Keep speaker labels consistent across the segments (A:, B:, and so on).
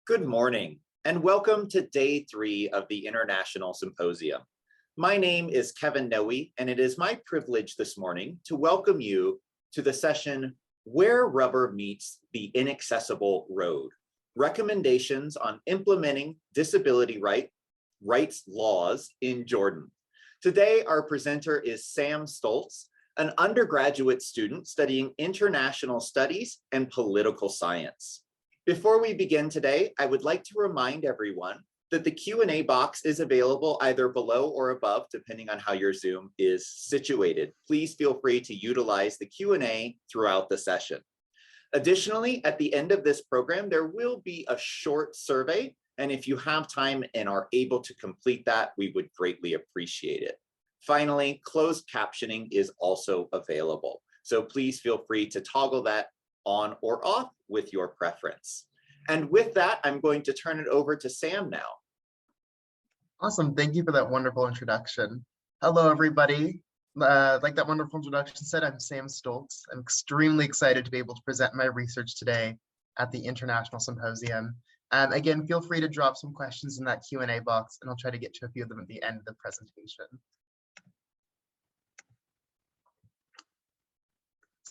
A: Good morning, and welcome to day 3 of the International Symposium. My name is Kevin Noe, and it is my privilege this morning to welcome you to the session Where Rubber Meets the Inaccessible Road, Recommendations on Implementing Disability Rights Laws in Jordan. Today, our presenter is Sam Stoltz, an undergraduate student studying international studies and political science. Before we begin today, I would like to remind everyone that the Q&A box is available either below or above, depending on how your Zoom is situated. Please feel free to utilize the Q&A throughout the session. Additionally, at the end of this program, there will be a short survey, and if you have time and are able to complete that, we would greatly appreciate it. Finally, closed captioning is also available, so please feel free to toggle that on or off with your preference. And with that, I'm going to turn it over to Sam now.
B: Awesome, thank you for that wonderful introduction. Hello, everybody. Like that wonderful introduction said, I'm Sam Stoltz. I'm extremely excited to be able to present my research today at the International Symposium. Again, feel free to drop some questions in that Q&A box, and I'll try to get to a few of them at the end of the presentation.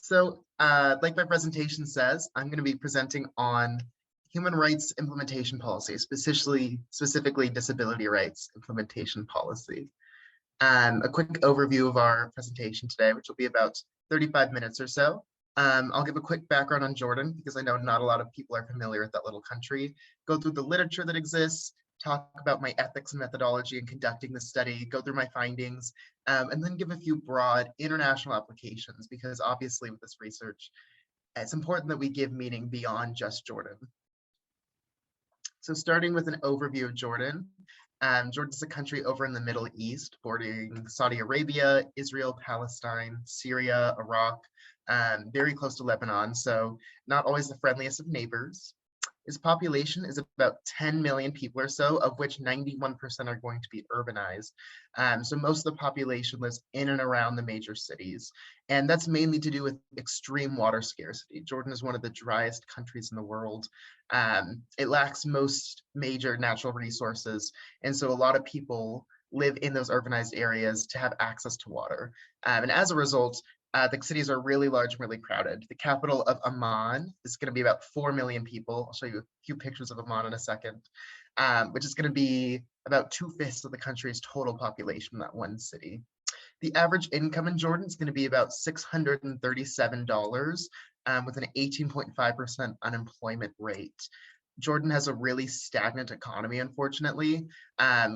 B: So, like my presentation says, I'm going to be presenting on human rights implementation policy, specifically disability rights implementation policy. A quick overview of our presentation today, which will be about 35 minutes or so. I'll give a quick background on Jordan, because I know not a lot of people are familiar with that little country. Go through the literature that exists, talk about my ethics and methodology in conducting the study, go through my findings, and then give a few broad international applications, because obviously with this research, it's important that we give meaning beyond just Jordan. So starting with an overview of Jordan, Jordan is a country over in the Middle East, bordering Saudi Arabia, Israel, Palestine, Syria, Iraq, very close to Lebanon, so not always the friendliest of neighbors. Its population is about 10 million people or so, of which 91% are going to be urbanized. So most of the population lives in and around the major cities. And that's mainly to do with extreme water scarcity. Jordan is one of the driest countries in the world. It lacks most major natural resources. And so a lot of people live in those urbanized areas to have access to water. And as a result, the cities are really large and really crowded. The capital of Amman is going to be about 4 million people. I'll show you a few pictures of Amman in a second, which is going to be about 2/5 of the country's total population in that one city. The average income in Jordan is going to be about $637 with an 18.5% unemployment rate. Jordan has a really stagnant economy, unfortunately,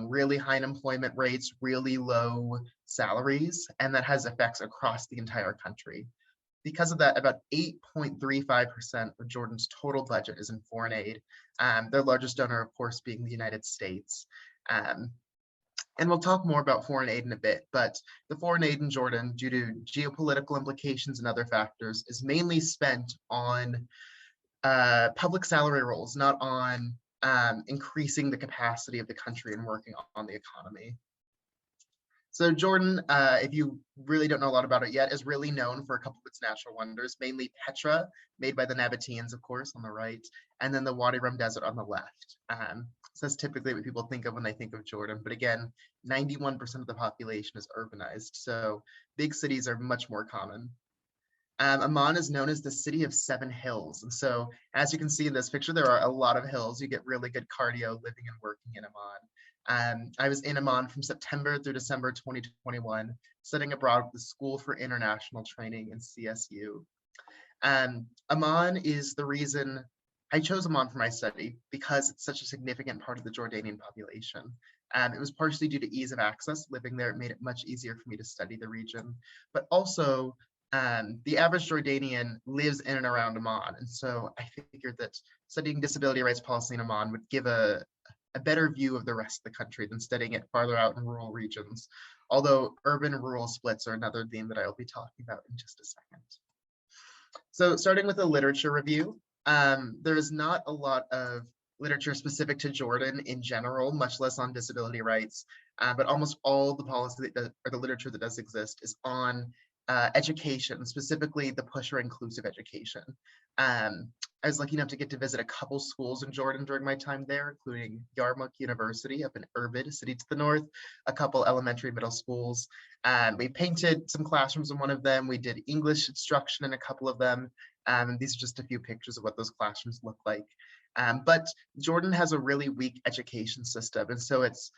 B: really high unemployment rates, really low salaries, and that has effects across the entire country. Because of that, about 8.35% of Jordan's total budget is in foreign aid, their largest donor, of course, being the United States. And we'll talk more about foreign aid in a bit, but the foreign aid in Jordan, due to geopolitical implications and other factors, is mainly spent on public salary roles, not on increasing the capacity of the country and working on the economy. So Jordan, if you really don't know a lot about it yet, is really known for a couple of its natural wonders, mainly Petra, made by the Nabateans, of course, on the right, and then the Wadi Rum Desert on the left. So that's typically what people think of when they think of Jordan. But again, 91% of the population is urbanized, so big cities are much more common. Amman is known as the city of 7 hills. And so as you can see in this picture, there are a lot of hills. You get really good cardio living and working in Amman. I was in Amman from September through December 2021, studying abroad with the School for International Training in CSU. Amman is the reason I chose Amman for my study, because it's such a significant part of the Jordanian population. It was partially due to ease of access. Living there, it made it much easier for me to study the region, but also the average Jordanian lives in and around Amman. And so I figured that studying disability rights policy in Amman would give a better view of the rest of the country than studying it farther out in rural regions. Although urban and rural splits are another theme that I will be talking about in just a second. So starting with a literature review, there is not a lot of literature specific to Jordan in general, much less on disability rights, but almost all the policy or the literature that does exist is on education, specifically the push for inclusive education. I was lucky enough to get to visit a couple schools in Jordan during my time there, including Yarmouk University up in Irbid, a city to the north, a couple elementary middle schools. We painted some classrooms in one of them. We did English instruction in a couple of them. And these are just a few pictures of what those classrooms look like. But Jordan has a really weak education system, and so it's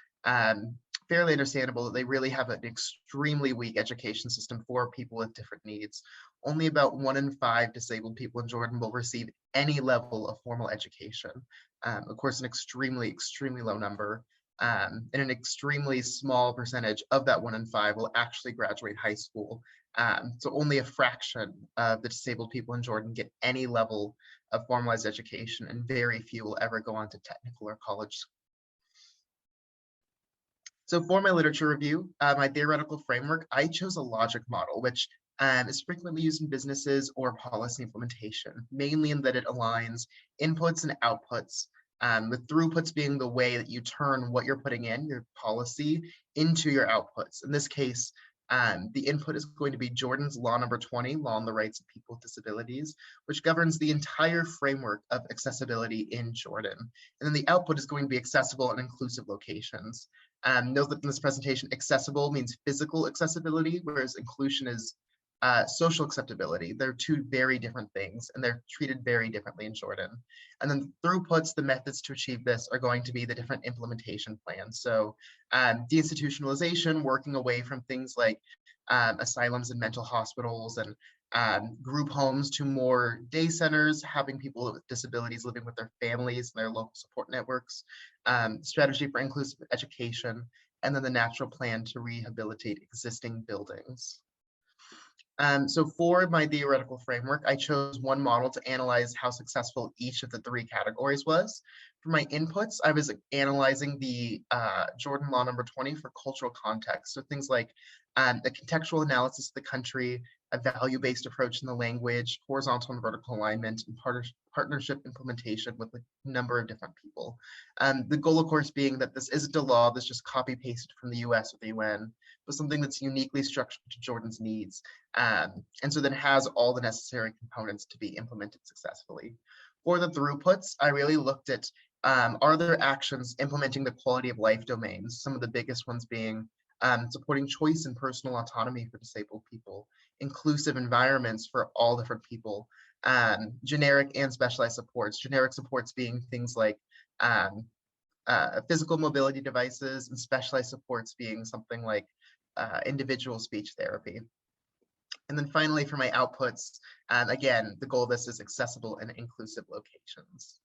B: fairly understandable that they really have an extremely weak education system for people with different needs. Only about 1 in 5 disabled people in Jordan will receive any level of formal education. Of course, an extremely, extremely low number. And an extremely small percentage of that 1 in 5 will actually graduate high school. So only a fraction of the disabled people in Jordan get any level of formalized education, and very few will ever go on to technical or college. So for my literature review, my theoretical framework, I chose a logic model, which is frequently used in businesses or policy implementation, mainly in that it aligns inputs and outputs, with throughputs being the way that you turn what you're putting in, your policy, into your outputs. In this case, the input is going to be Jordan's Law Number 20, Law on the Rights of People with Disabilities, which governs the entire framework of accessibility in Jordan. And then the output is going to be accessible and inclusive locations. Note that in this presentation, accessible means physical accessibility, whereas inclusion is social acceptability. They're two very different things, and they're treated very differently in Jordan. And then throughputs, the methods to achieve this are going to be the different implementation plans. So deinstitutionalization, working away from things like asylums and mental hospitals and group homes to more day centers, having people with disabilities living with their families and their local support networks, strategy for inclusive education, and then the natural plan to rehabilitate existing buildings. So for my theoretical framework, I chose one model to analyze how successful each of the 3 categories was. For my inputs, I was analyzing the Jordan Law Number 20 for cultural context. So things like a contextual analysis of the country, a value-based approach in the language, horizontal and vertical alignment, and partnership implementation with a number of different people. The goal, of course, being that this isn't a law that's just copy-pasted from the US or the UN, but something that's uniquely structured to Jordan's needs. And so then has all the necessary components to be implemented successfully. For the throughputs, I really looked at, are there actions implementing the quality of life domains? Some of the biggest ones being supporting choice and personal autonomy for disabled people, inclusive environments for all different people, generic and specialized supports. Generic supports being things like physical mobility devices, and specialized supports being something like individual speech therapy. And then finally, for my outputs, again, the goal of this is accessible and inclusive locations.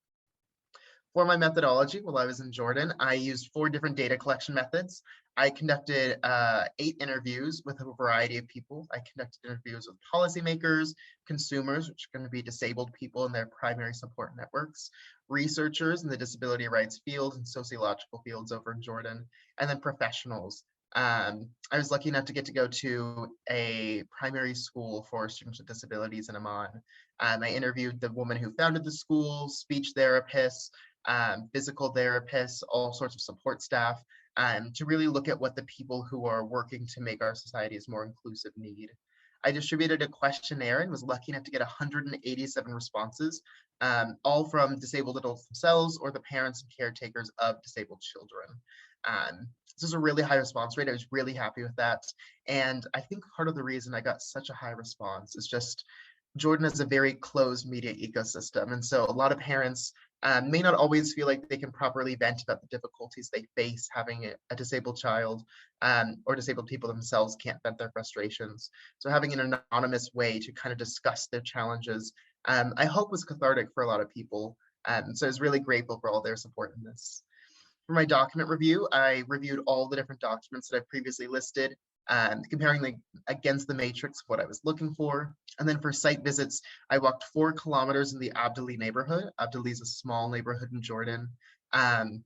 B: For my methodology, while I was in Jordan, I used 4 different data collection methods. I conducted 8 interviews with a variety of people. I conducted interviews with policymakers, consumers, which are going to be disabled people in their primary support networks, researchers in the disability rights field and sociological fields over in Jordan, and then professionals. I was lucky enough to get to go to a primary school for students with disabilities in Amman. I interviewed the woman who founded the school, speech therapists, physical therapists, all sorts of support staff, to really look at what the people who are working to make our societies more inclusive need. I distributed a questionnaire and was lucky enough to get 187 responses, all from disabled adults themselves or the parents and caretakers of disabled children. This is a really high response rate. I was really happy with that. And I think part of the reason I got such a high response is just Jordan is a very closed media ecosystem. And so a lot of parents may not always feel like they can properly vent about the difficulties they face having a disabled child, or disabled people themselves can't vent their frustrations. So having an anonymous way to kind of discuss their challenges, I hope was cathartic for a lot of people. So I was really grateful for all their support in this. For my document review, I reviewed all the different documents that I've previously listed, comparing them against the matrix of what I was looking for. And then for site visits, I walked 4 kilometers in the Abdali neighborhood. Abdali is a small neighborhood in Jordan. And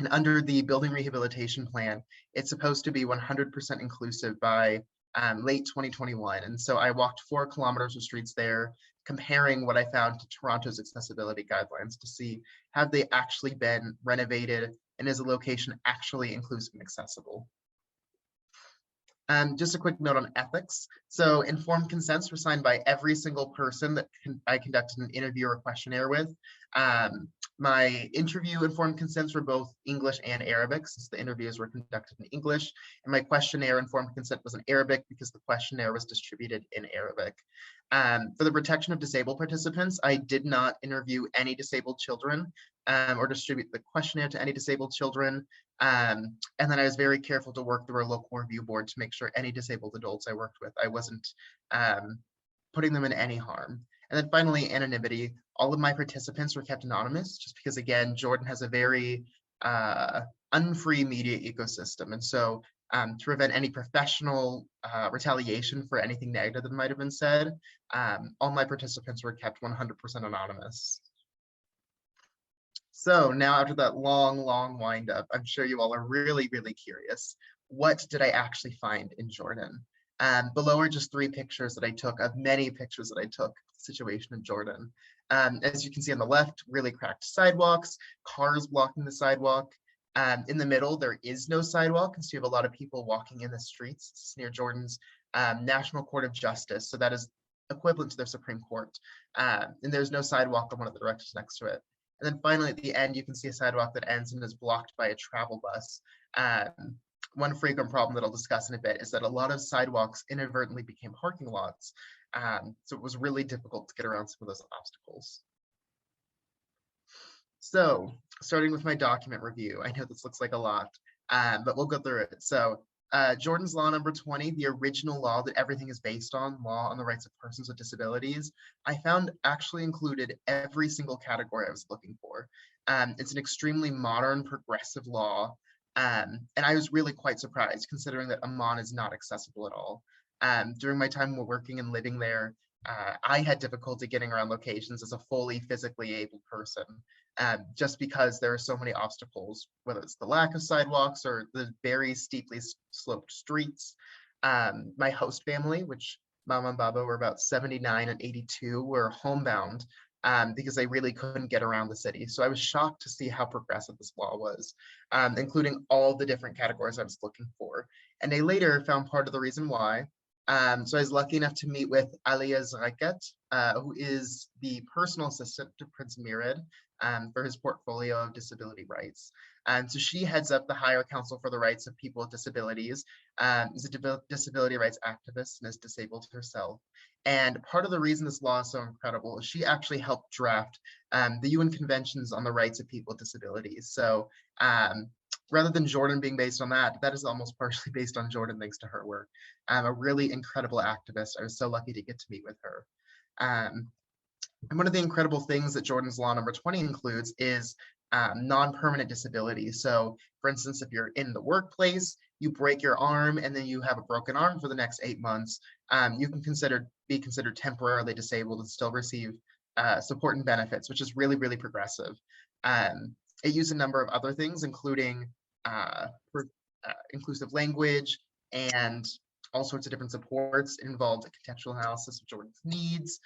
B: under the building rehabilitation plan, it's supposed to be 100% inclusive by late 2021. And so I walked 4 kilometers of streets there, comparing what I found to Toronto's accessibility guidelines to see, have they actually been renovated, and is a location actually inclusive and accessible? Just a quick note on ethics. So informed consents were signed by every single person that I conducted an interview or questionnaire with. My interview informed consents were both English and Arabic, since the interviews were conducted in English, and my questionnaire informed consent was in Arabic because the questionnaire was distributed in Arabic. For the protection of disabled participants, I did not interview any disabled children or distribute the questionnaire to any disabled children. And then I was very careful to work through our local review board to make sure any disabled adults I worked with, I wasn't putting them in any harm. And then finally, anonymity. All of my participants were kept anonymous just because, again, Jordan has a very unfree media ecosystem. And so to prevent any professional retaliation for anything negative that might have been said, all my participants were kept 100% anonymous. So now after that long wind up, I'm sure you all are really curious. What did I actually find in Jordan? Below are just 3 pictures that I took of many pictures that I took of the situation in Jordan. As you can see on the left, really cracked sidewalks, cars blocking the sidewalk. In the middle, there is no sidewalk, and so you have a lot of people walking in the streets. It's near Jordan's National Court of Justice, so that is equivalent to their Supreme Court. And there's no sidewalk on one of the directions next to it. And then finally, at the end, you can see a sidewalk that ends and is blocked by a travel bus. One frequent problem that I'll discuss in a bit is that a lot of sidewalks inadvertently became parking lots. So it was really difficult to get around some of those obstacles. So starting with my document review, I know this looks like a lot, but we'll go through it. So Jordan's Law number 20, the original law that everything is based on, law on the rights of persons with disabilities, I found actually included every single category I was looking for. It's an extremely modern, progressive law, and I was really quite surprised considering that Amman is not accessible at all. During my time working and living there, I had difficulty getting around locations as a fully physically able person, just because there are so many obstacles, whether it's the lack of sidewalks or the very steeply sloped streets. My host family, which Mama and Baba were about 79 and 82, were homebound because they really couldn't get around the city. So I was shocked to see how progressive this law was, including all the different categories I was looking for. And I later found part of the reason why. So I was lucky enough to meet with Aliza, who is the personal assistant to Prince Mired for his portfolio of disability rights. So she heads up the Higher Council for the Rights of People with Disabilities, is a disability rights activist and is disabled herself. And part of the reason this law is so incredible is she actually helped draft the UN Conventions on the Rights of People with Disabilities. So rather than Jordan being based on that, that is almost partially based on Jordan thanks to her work. A really incredible activist. I was so lucky to get to meet with her. And one of the incredible things that Jordan's Law number 20 includes is non-permanent disability. So for instance, if you're in the workplace, you break your arm and then you have a broken arm for the next 8 months, you can be considered temporarily disabled and still receive support and benefits, which is really progressive. It used a number of other things, including inclusive language and all sorts of different supports. It involved a contextual analysis of Jordan's needs.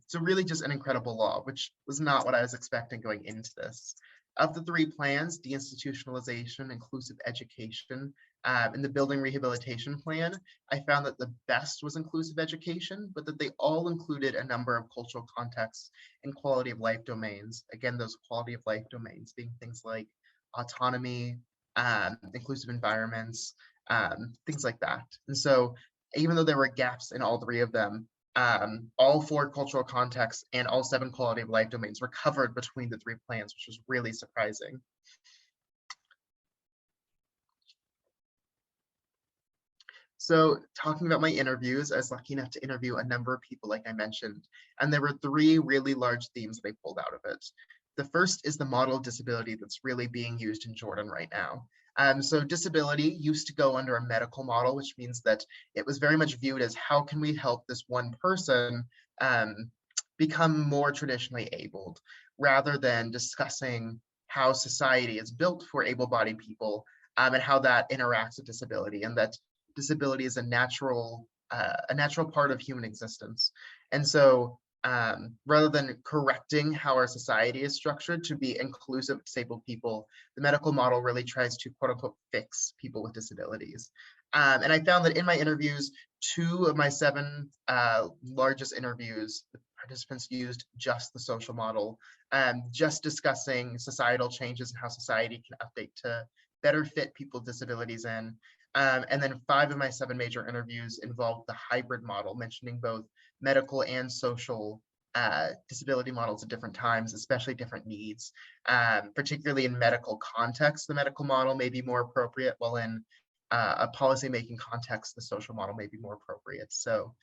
B: So really just an incredible law, which was not what I was expecting going into this. Of the 3 plans, deinstitutionalization, inclusive education, and the building rehabilitation plan, I found that the best was inclusive education, but that they all included a number of cultural contexts and quality of life domains. Again, those quality of life domains being things like autonomy, inclusive environments, things like that. And so even though there were gaps in all 3 of them, all 4 cultural contexts and all 7 quality of life domains were covered between the 3 plans, which was really surprising. So talking about my interviews, I was lucky enough to interview a number of people, like I mentioned, and there were 3 really large themes that I pulled out of it. The first is the model of disability that's really being used in Jordan right now. So disability used to go under a medical model, which means that it was very much viewed as how can we help this one person become more traditionally abled, rather than discussing how society is built for able-bodied people and how that interacts with disability, and that disability is a natural part of human existence. And so rather than correcting how our society is structured to be inclusive of disabled people, the medical model really tries to quote unquote fix people with disabilities. And I found that in my interviews, 2 of my 7 largest interviews, the participants used just the social model, just discussing societal changes and how society can update to better fit people with disabilities in. And then 5 of my 7 major interviews involved the hybrid model, mentioning both medical and social disability models at different times, especially different needs. Particularly in medical context, the medical model may be more appropriate, while in a policymaking context, the social model may be more appropriate. So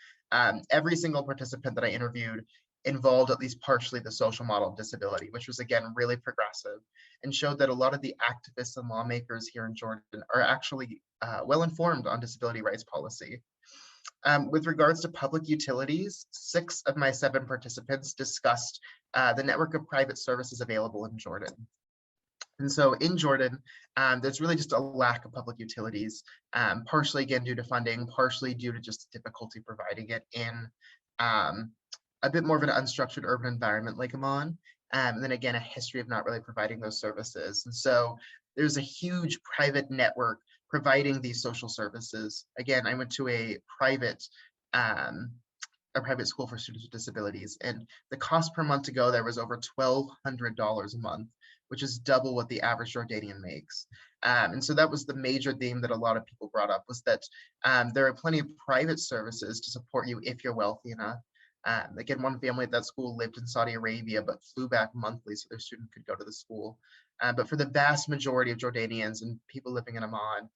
B: every single participant that I interviewed involved at least partially the social model of disability, which was again really progressive and showed that a lot of the activists and lawmakers here in Jordan are actually well informed on disability rights policy. With regards to public utilities, 6 of my 7 participants discussed the network of private services available in Jordan. And so in Jordan, there's really just a lack of public utilities, partially again due to funding, partially due to just difficulty providing it in a bit more of an unstructured urban environment like Amman. And then again, a history of not really providing those services. And so there's a huge private network providing these social services. Again, I went to a private school for students with disabilities, and the cost per month to go there was over $1,200 a month, which is double what the average Jordanian makes. And so that was the major theme that a lot of people brought up, was that there are plenty of private services to support you if you're wealthy enough. Again, one family at that school lived in Saudi Arabia, but flew back monthly so their student could go to the school. But for the vast majority of Jordanians and people living in Amman,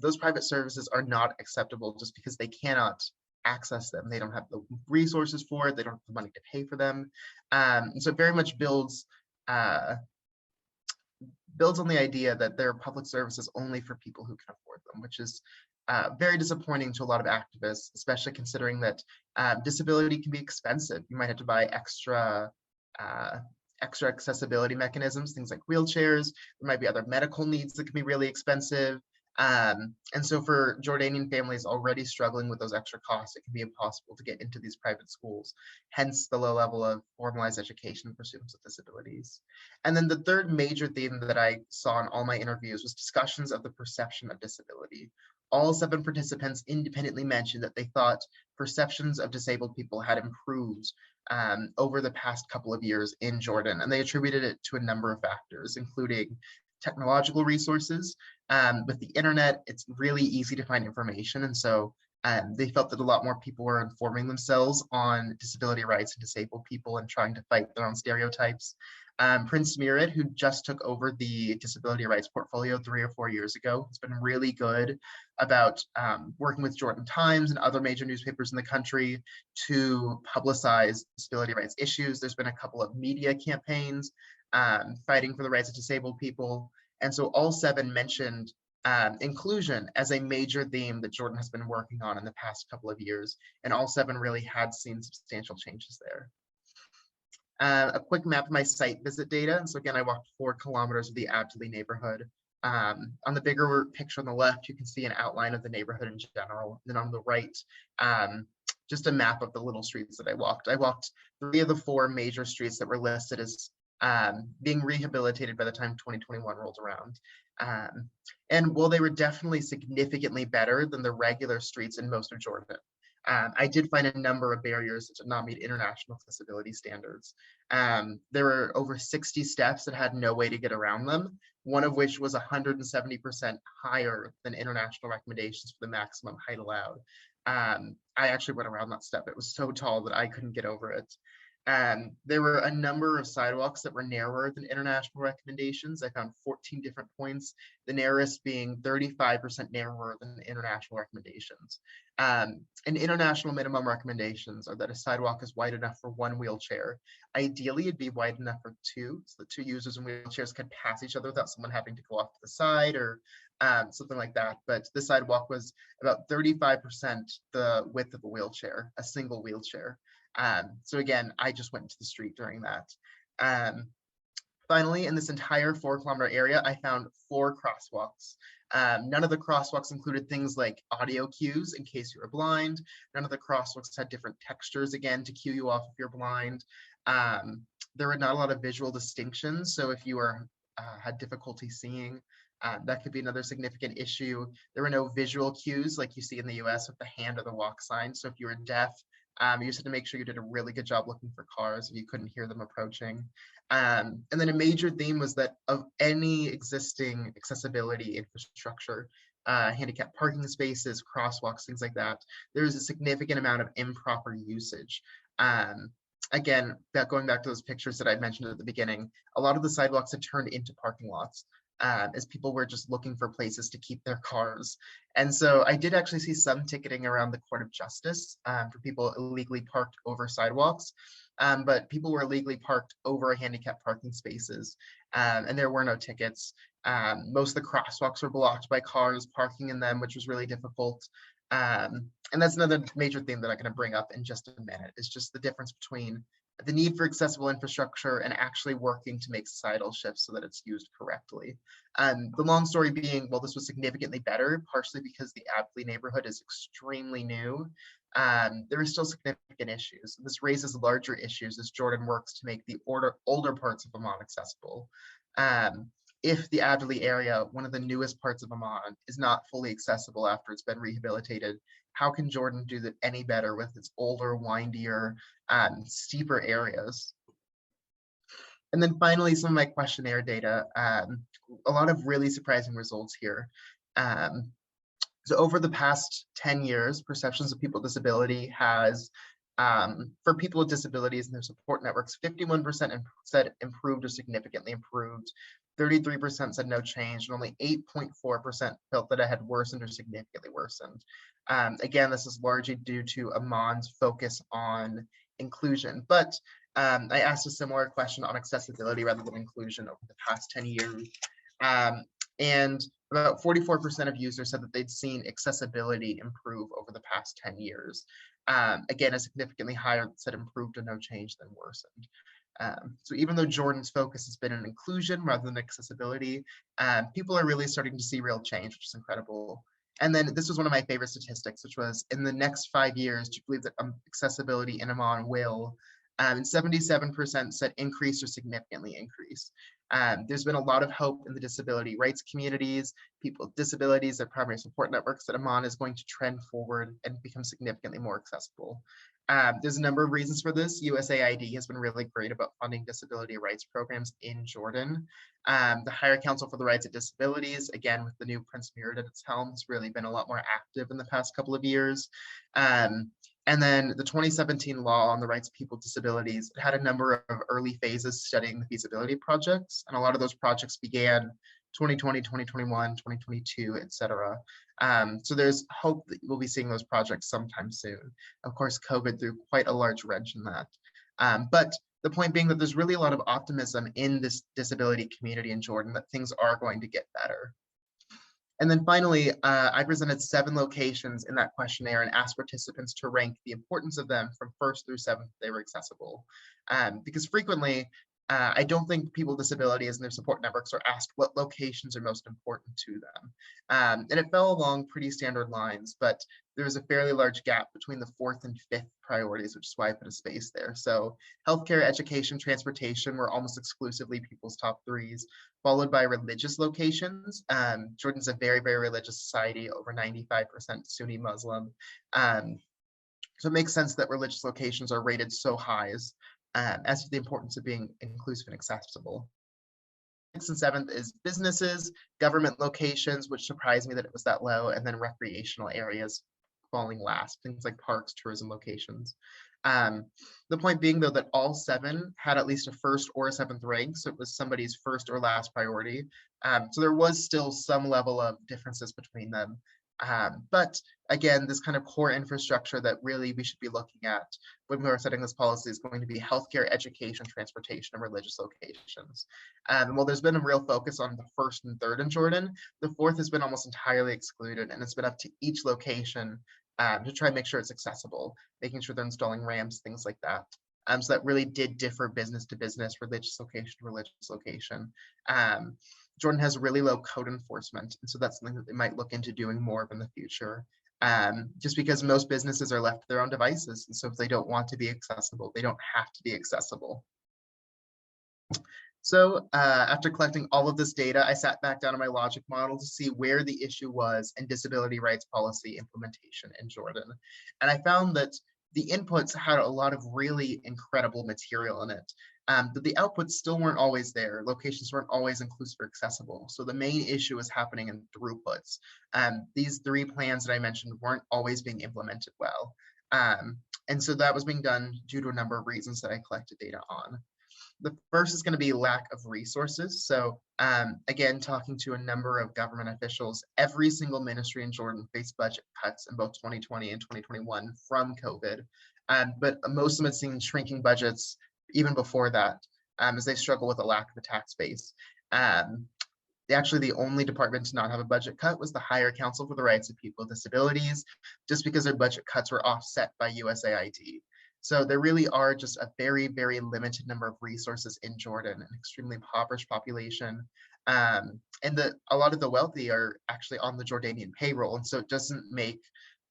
B: those private services are not acceptable just because they cannot access them. They don't have the resources for it. They don't have the money to pay for them. And so it very much builds on the idea that there are public services only for people who can afford them, which is very disappointing to a lot of activists, especially considering that disability can be expensive. You might have to buy extra accessibility mechanisms, things like wheelchairs. There might be other medical needs that can be really expensive. And so for Jordanian families already struggling with those extra costs, it can be impossible to get into these private schools, hence the low level of formalized education for students with disabilities. And then the third major theme that I saw in all my interviews was discussions of the perception of disability. All 7 participants independently mentioned that they thought perceptions of disabled people had improved over the past couple of years in Jordan, and they attributed it to a number of factors, including technological resources. With the internet, it's really easy to find information, and so they felt that a lot more people were informing themselves on disability rights and disabled people and trying to fight their own stereotypes. Prince Mirat, who just took over the disability rights portfolio 3 or 4 years ago, has been really good about working with Jordan Times and other major newspapers in the country to publicize disability rights issues. There's been a couple of media campaigns fighting for the rights of disabled people. And so all 7 mentioned inclusion as a major theme that Jordan has been working on in the past couple of years. And all 7 really had seen substantial changes there. A quick map of my site visit data. And so again, I walked 4 kilometers of the Abdali neighborhood. On the bigger picture on the left, you can see an outline of the neighborhood in general. And then on the right, just a map of the little streets that I walked. I walked 3 of the 4 major streets that were listed as being rehabilitated by the time 2021 rolled around. And while they were definitely significantly better than the regular streets in most of Jordan, I did find a number of barriers that did not meet international accessibility standards. There were over 60 steps that had no way to get around them, one of which was 170% higher than international recommendations for the maximum height allowed. I actually went around that step. It was so tall that I couldn't get over it. There were a number of sidewalks that were narrower than international recommendations. I found 14 different points, the narrowest being 35% narrower than the international recommendations. And international minimum recommendations are that a sidewalk is wide enough for 1 wheelchair. Ideally, it'd be wide enough for 2, so that 2 users in wheelchairs could pass each other without someone having to go off to the side or something like that. But the sidewalk was about 35% the width of a wheelchair, a single wheelchair. So again, I just went into the street during that. Finally, in this entire 4-kilometer area, I found 4 crosswalks. None of the crosswalks included things like audio cues in case you were blind. None of the crosswalks had different textures, again, to cue you off if you're blind. There were not a lot of visual distinctions. So if you had difficulty seeing, That could be another significant issue. There were no visual cues like you see in the US with the hand or the walk sign. So if you were deaf, you just had to make sure you did a really good job looking for cars if you couldn't hear them approaching. And then a major theme was that of any existing accessibility infrastructure, handicap parking spaces, crosswalks, things like that, there's a significant amount of improper usage. Again, going back to those pictures that I mentioned at the beginning, a lot of the sidewalks had turned into parking lots as people were just looking for places to keep their cars. And so I did actually see some ticketing around the Court of Justice for people illegally parked over sidewalks, but people were illegally parked over handicap parking spaces, and there were no tickets. Most of the crosswalks were blocked by cars parking in them, which was really difficult. And that's another major theme that I'm going to bring up in just a minute, is just the difference between the need for accessible infrastructure and actually working to make societal shifts so that it's used correctly. The long story being, well, this was significantly better, partially because the Apley neighborhood is extremely new. There are still significant issues. This raises larger issues as Jordan works to make the older parts of Amman accessible. If the Adderley area, one of the newest parts of Amman, is not fully accessible after it's been rehabilitated, how can Jordan do that any better with its older, windier, steeper areas? And then finally, some of my questionnaire data, a lot of really surprising results here. So over the past 10 years, perceptions of people with disability has, for people with disabilities and their support networks, 51% said improved or significantly improved, 33% said no change, and only 8.4% felt that it had worsened or significantly worsened. Again, this is largely due to Amman's focus on inclusion, but I asked a similar question on accessibility rather than inclusion over the past 10 years. And about 44% of users said that they'd seen accessibility improve over the past 10 years. Again, a significantly higher said improved or no change than worsened. So even though Jordan's focus has been on inclusion rather than accessibility, people are really starting to see real change, which is incredible. And then this was one of my favorite statistics, which was in the next 5 years, do you believe that accessibility in Amman will? And 77% said increase or significantly increase. There's been a lot of hope in the disability rights communities, people with disabilities, their primary support networks, that Amman is going to trend forward and become significantly more accessible. There's a number of reasons for this. USAID has been really great about funding disability rights programs in Jordan. The Higher Council for the Rights of Disabilities, again, with the new Prince Murid at its helm, has really been a lot more active in the past couple of years. And then the 2017 law on the rights of people with disabilities, it had a number of early phases studying the feasibility projects, and a lot of those projects began 2020, 2021, 2022, et cetera. So there's hope that we'll be seeing those projects sometime soon. Of course, COVID threw quite a large wrench in that. But the point being that there's really a lot of optimism in this disability community in Jordan that things are going to get better. And then finally, I presented 7 locations in that questionnaire and asked participants to rank the importance of them from 1st through 7th if they were accessible. Because frequently, I don't think people with disabilities and their support networks are asked what locations are most important to them. And it fell along pretty standard lines, but there was a fairly large gap between the 4th and 5th priorities, which is why I put a space there. So healthcare, education, transportation were almost exclusively people's top 3s, followed by religious locations. Jordan's a very, very religious society, over 95% Sunni Muslim. So it makes sense that religious locations are rated so high as to the importance of being inclusive and accessible. 6th and 7th is businesses, government locations, which surprised me that it was that low, and then recreational areas falling last, things like parks, tourism locations. The point being, though, that all 7 had at least a 1st or a 7th rank, so it was somebody's 1st or last priority. So there was still some level of differences between them. But again, this kind of core infrastructure that really we should be looking at when we are setting this policy is going to be healthcare, education, transportation, and religious locations. And while there's been a real focus on the 1st and 3rd in Jordan, the 4th has been almost entirely excluded, and it's been up to each location to try and make sure it's accessible, making sure they're installing ramps, things like that. So that really did differ business to business, religious location to religious location. Jordan has really low code enforcement, and so that's something that they might look into doing more of in the future. Just because most businesses are left to their own devices, and so if they don't want to be accessible, they don't have to be accessible. So after collecting all of this data, I sat back down in my logic model to see where the issue was in disability rights policy implementation in Jordan. And I found that the inputs had a lot of really incredible material in it, but the outputs still weren't always there. Locations weren't always inclusive or accessible. So the main issue was happening in throughputs. These 3 plans that I mentioned weren't always being implemented well. And so that was being done due to a number of reasons that I collected data on. The first is going to be lack of resources. So again, talking to a number of government officials, every single ministry in Jordan faced budget cuts in both 2020 and 2021 from COVID. But most of them had seen shrinking budgets even before that, as they struggle with a lack of a tax base. Actually, the only department to not have a budget cut was the Higher Council for the Rights of People with Disabilities, just because their budget cuts were offset by USAID. So there really are just a very, very limited number of resources in Jordan, an extremely impoverished population. And a lot of the wealthy are actually on the Jordanian payroll. And so it doesn't make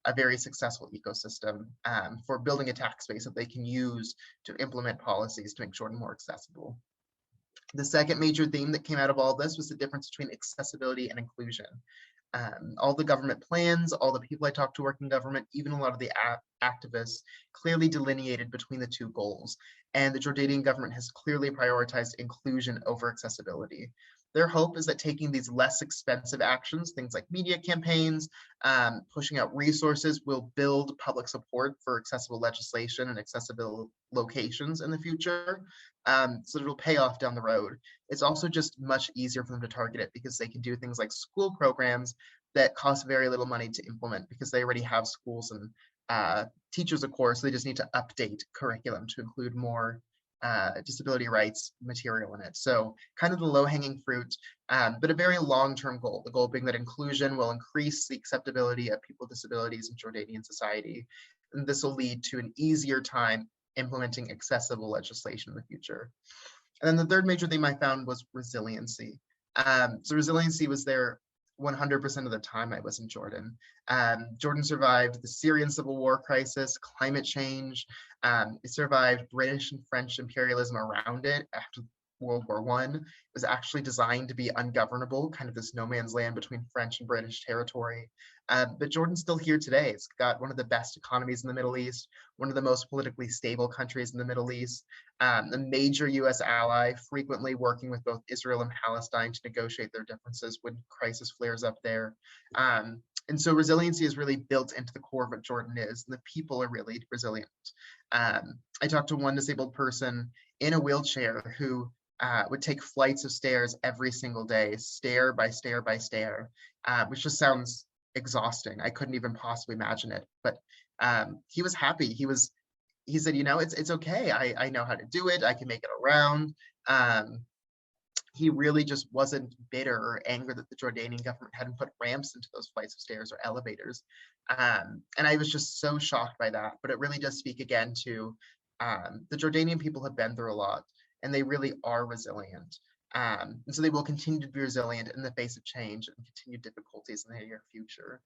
B: a very successful ecosystem for building a tax base that they can use to implement policies to make Jordan more accessible. The second major theme that came out of all this was the difference between accessibility and inclusion. All the government plans, all the people I talked to work in government, even a lot of the activists clearly delineated between the 2 goals. And the Jordanian government has clearly prioritized inclusion over accessibility. Their hope is that taking these less expensive actions, things like media campaigns, pushing out resources, will build public support for accessible legislation and accessible locations in the future, so it'll pay off down the road. It's also just much easier for them to target it because they can do things like school programs that cost very little money to implement because they already have schools and teachers, of course. They just need to update curriculum to include more disability rights material in it. So kind of the low-hanging fruit, but a very long-term goal. The goal being that inclusion will increase the acceptability of people with disabilities in Jordanian society. And this will lead to an easier time implementing accessible legislation in the future. And then the third major theme I found was resiliency. So resiliency was there 100% of the time I was in Jordan. Jordan survived the Syrian civil war crisis, climate change. It survived British and French imperialism around it after World War I. It was actually designed to be ungovernable, kind of this no man's land between French and British territory. But Jordan's still here today. It's got one of the best economies in the Middle East, one of the most politically stable countries in the Middle East, a major US ally, frequently working with both Israel and Palestine to negotiate their differences when crisis flares up there. And so resiliency is really built into the core of what Jordan is, and the people are really resilient. I talked to one disabled person in a wheelchair who would take flights of stairs every single day, stair by stair by stair, which just sounds exhausting. I couldn't even possibly imagine it, but he was happy. He said, it's okay. I know how to do it. I can make it around. He really just wasn't bitter or angry that the Jordanian government hadn't put ramps into those flights of stairs or elevators. And I was just so shocked by that, but it really does speak again to the Jordanian people have been through a lot, and they really are resilient. And so they will continue to be resilient in the face of change and continued difficulties in the near future.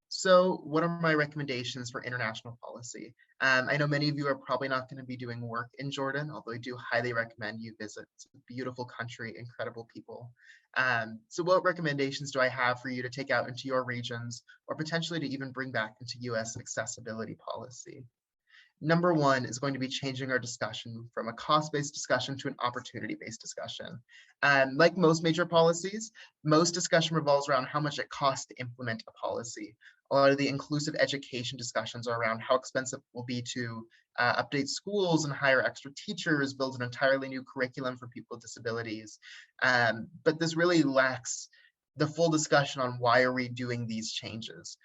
B: So what are my recommendations for international policy? I know many of you are probably not going to be doing work in Jordan, although I do highly recommend you visit. It's a beautiful country, incredible people. So what recommendations do I have for you to take out into your regions, or potentially to even bring back into US accessibility policy? Number one is going to be changing our discussion from a cost-based discussion to an opportunity-based discussion. Like most major policies, most discussion revolves around how much it costs to implement a policy. A lot of the inclusive education discussions are around how expensive it will be to update schools and hire extra teachers, build an entirely new curriculum for people with disabilities. But this really lacks the full discussion on why are we doing these changes.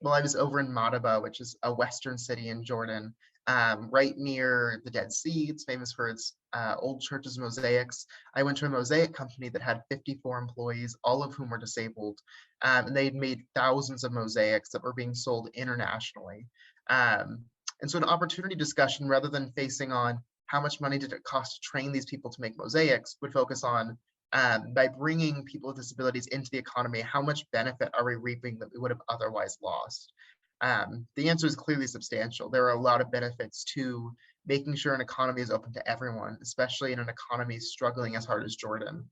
B: Well, I was over in Madaba, which is a western city in Jordan, right near the Dead Sea. It's famous for its old churches mosaics. I went to a mosaic company that had 54 employees, all of whom were disabled, and they'd made thousands of mosaics that were being sold internationally. And so an opportunity discussion, rather than facing on how much money did it cost to train these people to make mosaics, would focus on by bringing people with disabilities into the economy, how much benefit are we reaping that we would have otherwise lost? The answer is clearly substantial. There are a lot of benefits to making sure an economy is open to everyone, especially in an economy struggling as hard as Jordan.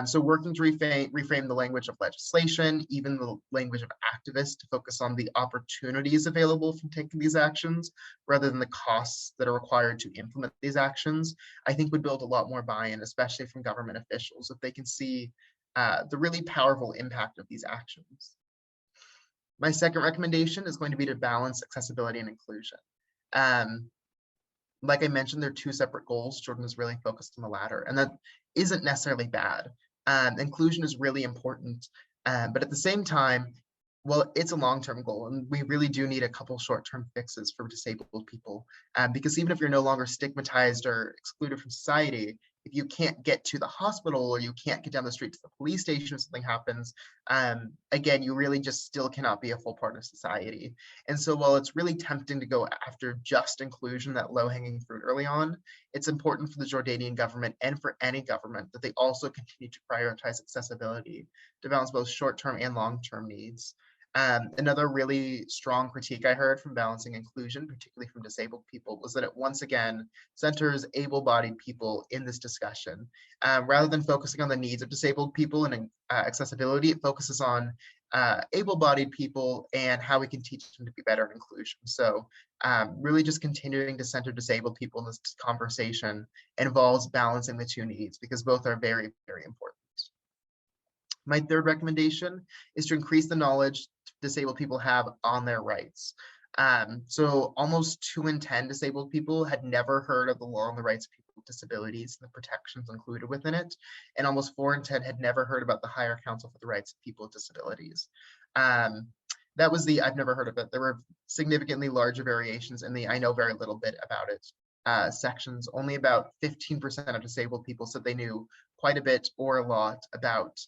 B: So working to reframe the language of legislation, even the language of activists, to focus on the opportunities available from taking these actions rather than the costs that are required to implement these actions, I think would build a lot more buy-in, especially from government officials, if they can see the really powerful impact of these actions. My second recommendation is going to be to balance accessibility and inclusion. Like I mentioned, they're two separate goals. Jordan is really focused on the latter, and that isn't necessarily bad. Inclusion is really important, but at the same time, well, it's a long-term goal, and we really do need a couple short-term fixes for disabled people. Because even if you're no longer stigmatized or excluded from society, if you can't get to the hospital or you can't get down the street to the police station if something happens, again, you really just still cannot be a full part of society. And so while it's really tempting to go after just inclusion, that low-hanging fruit early on, it's important for the Jordanian government and for any government that they also continue to prioritize accessibility to balance both short-term and long-term needs. Another really strong critique I heard from balancing inclusion, particularly from disabled people, was that it once again centers able-bodied people in this discussion. Rather than focusing on the needs of disabled people and accessibility, it focuses on able-bodied people and how we can teach them to be better in inclusion. So really just continuing to center disabled people in this conversation involves balancing the two needs because both are very, very important. My third recommendation is to increase the knowledge disabled people have on their rights. So almost 2 in 10 disabled people had never heard of the law on the rights of people with disabilities and the protections included within it. And almost 4 in 10 had never heard about the Higher Council for the Rights of People with Disabilities. That was the I've never heard of it. There were significantly larger variations in the I know very little bit about it sections. Only about 15% of disabled people said they knew quite a bit or a lot about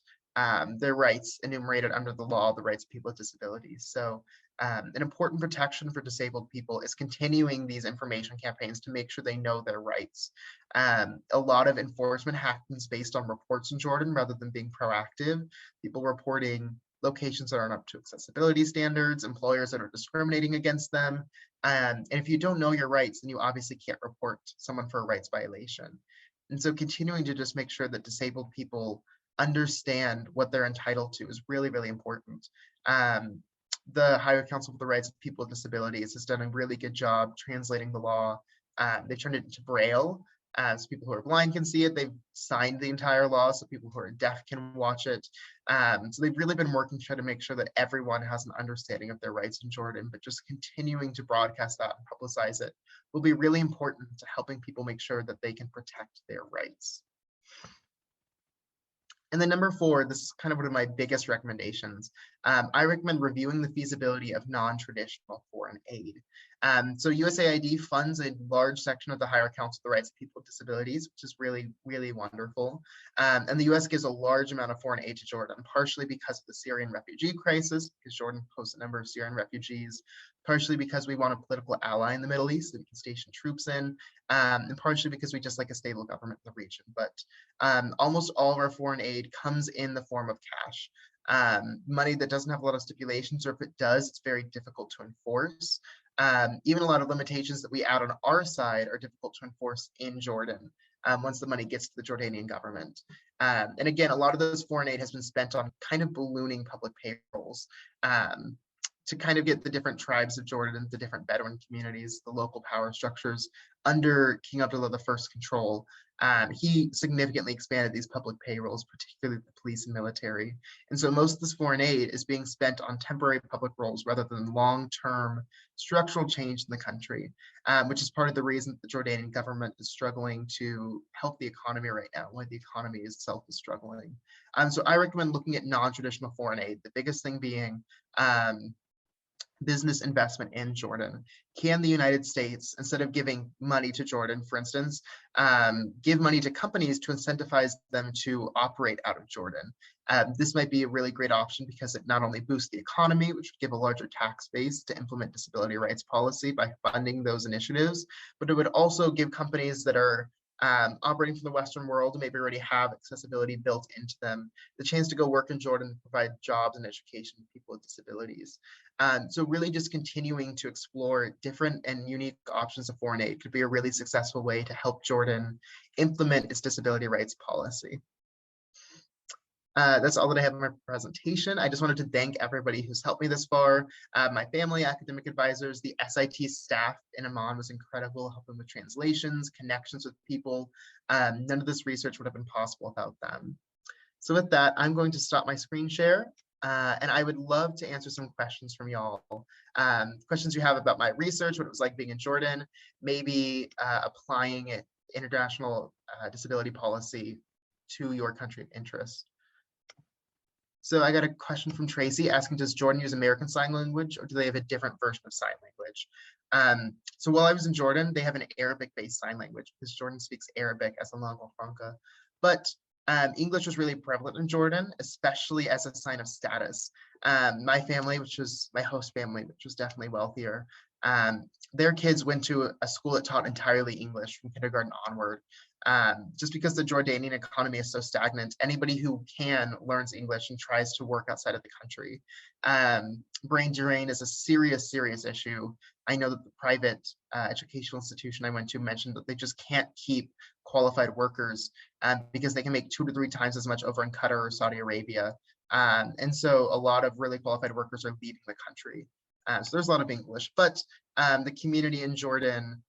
B: their rights enumerated under the law, the rights of people with disabilities. So an important protection for disabled people is continuing these information campaigns to make sure they know their rights. A lot of enforcement happens based on reports in Jordan rather than being proactive. People reporting locations that aren't up to accessibility standards, employers that are discriminating against them. And if you don't know your rights, then you obviously can't report someone for a rights violation. And so continuing to just make sure that disabled people understand what they're entitled to is really, really important. The Higher Council for the Rights of People with Disabilities has done a really good job translating the law. They turned it into Braille, so people who are blind can see it. They've signed the entire law so people who are deaf can watch it. So they've really been working to try to make sure that everyone has an understanding of their rights in Jordan, but just continuing to broadcast that and publicize it will be really important to helping people make sure that they can protect their rights. And then number 4, this is kind of one of my biggest recommendations. I recommend reviewing the feasibility of non-traditional foreign aid. So USAID funds a large section of the Higher Council of the Rights of People with Disabilities, which is really, really wonderful. And the US gives a large amount of foreign aid to Jordan, partially because of the Syrian refugee crisis, because Jordan hosts a number of Syrian refugees, partially because we want a political ally in the Middle East that we can station troops in, and partially because we just like a stable government in the region. But almost all of our foreign aid comes in the form of cash. Money that doesn't have a lot of stipulations, or if it does, it's very difficult to enforce. Even a lot of limitations that we add on our side are difficult to enforce in Jordan once the money gets to the Jordanian government. And again, a lot of those foreign aid has been spent on kind of ballooning public payrolls to kind of get the different tribes of Jordan, the different Bedouin communities, the local power structures under King Abdullah I's control. He significantly expanded these public payrolls, particularly the police and military. And so most of this foreign aid is being spent on temporary public roles rather than long-term structural change in the country, which is part of the reason that the Jordanian government is struggling to help the economy right now, why the economy itself is struggling. So I recommend looking at non-traditional foreign aid, the biggest thing being business investment in Jordan. Can the United States, instead of giving money to Jordan, for instance, give money to companies to incentivize them to operate out of Jordan? This might be a really great option because it not only boosts the economy, which would give a larger tax base to implement disability rights policy by funding those initiatives, but it would also give companies that are operating from the Western world and maybe already have accessibility built into them, the chance to go work in Jordan and provide jobs and education to people with disabilities. So really just continuing to explore different and unique options of foreign aid could be a really successful way to help Jordan implement its disability rights policy. That's all that I have in my presentation. I just wanted to thank everybody who's helped me this far. My family, academic advisors, the SIT staff in Amman was incredible, helping with translations, connections with people. None of this research would have been possible without them. So with that, I'm going to stop my screen share. And I would love to answer some questions from y'all. Questions you have about my research, what it was like being in Jordan, maybe applying it, international disability policy to your country of interest. So I got a question from Tracy asking, does Jordan use American Sign Language or do they have a different version of sign language? So while I was in Jordan, they have an Arabic-based sign language because Jordan speaks Arabic as a lingua franca. But English was really prevalent in Jordan, especially as a sign of status. My family, which was my host family, which was definitely wealthier, their kids went to a school that taught entirely English from kindergarten onward. Just because the Jordanian economy is so stagnant, anybody who can learns English and tries to work outside of the country. Brain drain is a serious, serious issue. I know that the private educational institution I went to mentioned that they just can't keep qualified workers because they can make 2 to 3 times as much over in Qatar or Saudi Arabia. And so a lot of really qualified workers are leaving the country. So there's a lot of English, but the community in Jordan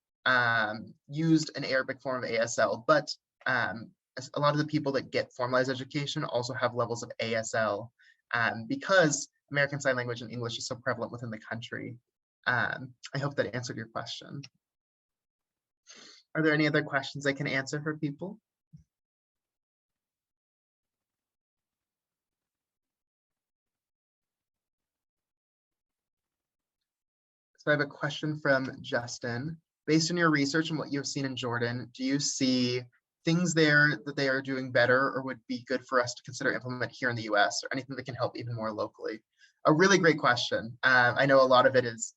B: used an Arabic form of ASL, but a lot of the people that get formalized education also have levels of ASL because American Sign Language and English is so prevalent within the country. I hope that answered your question. Are there any other questions I can answer for people? So I have a question from Justin. Based on your research and what you've seen in Jordan, do you see things there that they are doing better or would be good for us to consider implement here in the US, or anything that can help even more locally? A really great question. I know a lot of it is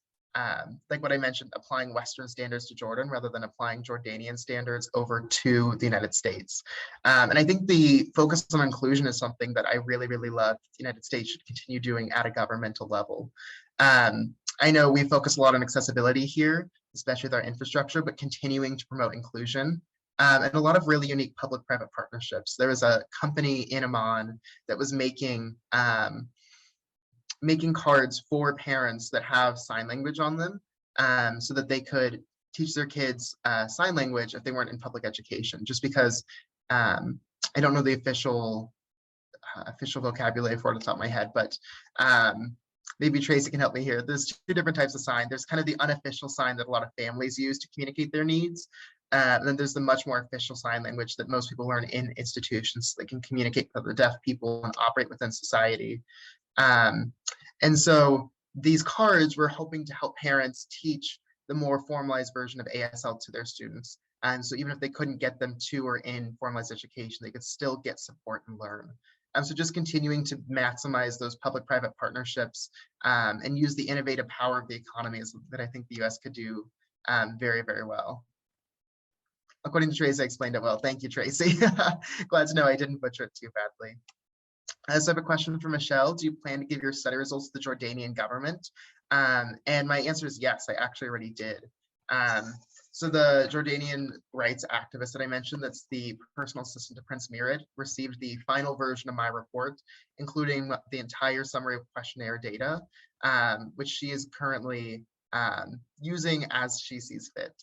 B: like what I mentioned, applying Western standards to Jordan rather than applying Jordanian standards over to the United States. And I think the focus on inclusion is something that I really, really love. The United States should continue doing at a governmental level. I know we focus a lot on accessibility here, especially with our infrastructure, but continuing to promote inclusion and a lot of really unique public-private partnerships. There was a company in Amman that was making cards for parents that have sign language on them so that they could teach their kids sign language if they weren't in public education, just because I don't know the official vocabulary for it off the top of my head, but maybe Tracy can help me here. There's 2 different types of sign. There's kind of the unofficial sign that a lot of families use to communicate their needs. And then there's the much more official sign language that most people learn in institutions so they can communicate with other deaf people and operate within society. And so these cards were hoping to help parents teach the more formalized version of ASL to their students. And so even if they couldn't get them to or in formalized education, they could still get support and learn. So just continuing to maximize those public-private partnerships and use the innovative power of the economy is that I think the US could do very, very well. According to Tracy, I explained it well. Thank you, Tracy. Glad to know I didn't butcher it too badly. I also have a question for Michelle. Do you plan to give your study results to the Jordanian government? And my answer is yes, I actually already did. So the Jordanian rights activist that I mentioned, that's the personal assistant to Prince Mirid, received the final version of my report, including the entire summary of questionnaire data, which she is currently using as she sees fit.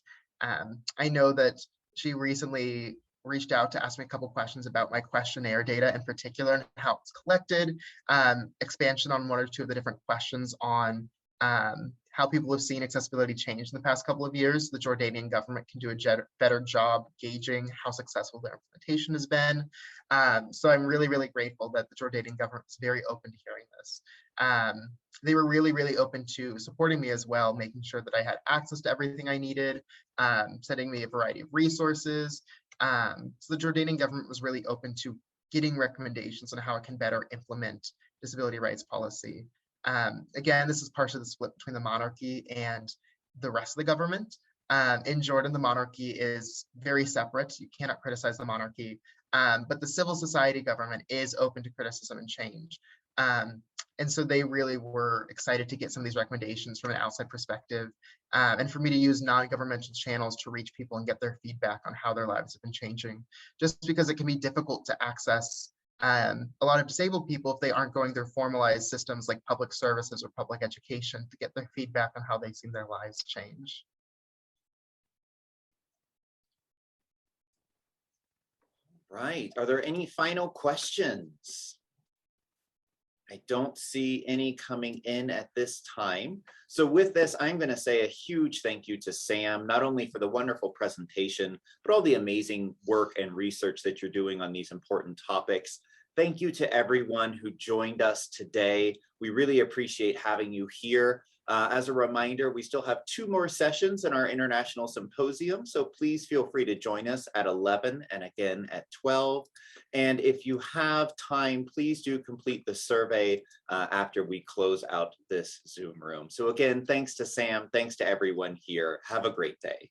B: I know that she recently reached out to ask me a couple questions about my questionnaire data in particular and how it's collected, expansion on 1 or 2 of the different questions on how people have seen accessibility change in the past couple of years. The Jordanian government can do a better job gauging how successful their implementation has been. So I'm really, really grateful that the Jordanian government was very open to hearing this. They were really, really open to supporting me as well, making sure that I had access to everything I needed, sending me a variety of resources. So the Jordanian government was really open to getting recommendations on how it can better implement disability rights policy. Again, this is partially the split between the monarchy and the rest of the government. In Jordan, the monarchy is very separate. You cannot criticize the monarchy, but the civil society government is open to criticism and change. And so they really were excited to get some of these recommendations from an outside perspective, and for me to use non-governmental channels to reach people and get their feedback on how their lives have been changing, just because it can be difficult to access a lot of disabled people if they aren't going through formalized systems like public services or public education to get their feedback on how they've seen their lives change.
A: Right. Are there any final questions? I don't see any coming in at this time. So with this, I'm going to say a huge thank you to Sam, not only for the wonderful presentation, but all the amazing work and research that you're doing on these important topics. Thank you to everyone who joined us today. We really appreciate having you here. As a reminder, we still have 2 more sessions in our International Symposium, so please feel free to join us at 11 and again at 12. And if you have time, please do complete the survey after we close out this Zoom room. So again, thanks to Sam, thanks to everyone here. Have a great day.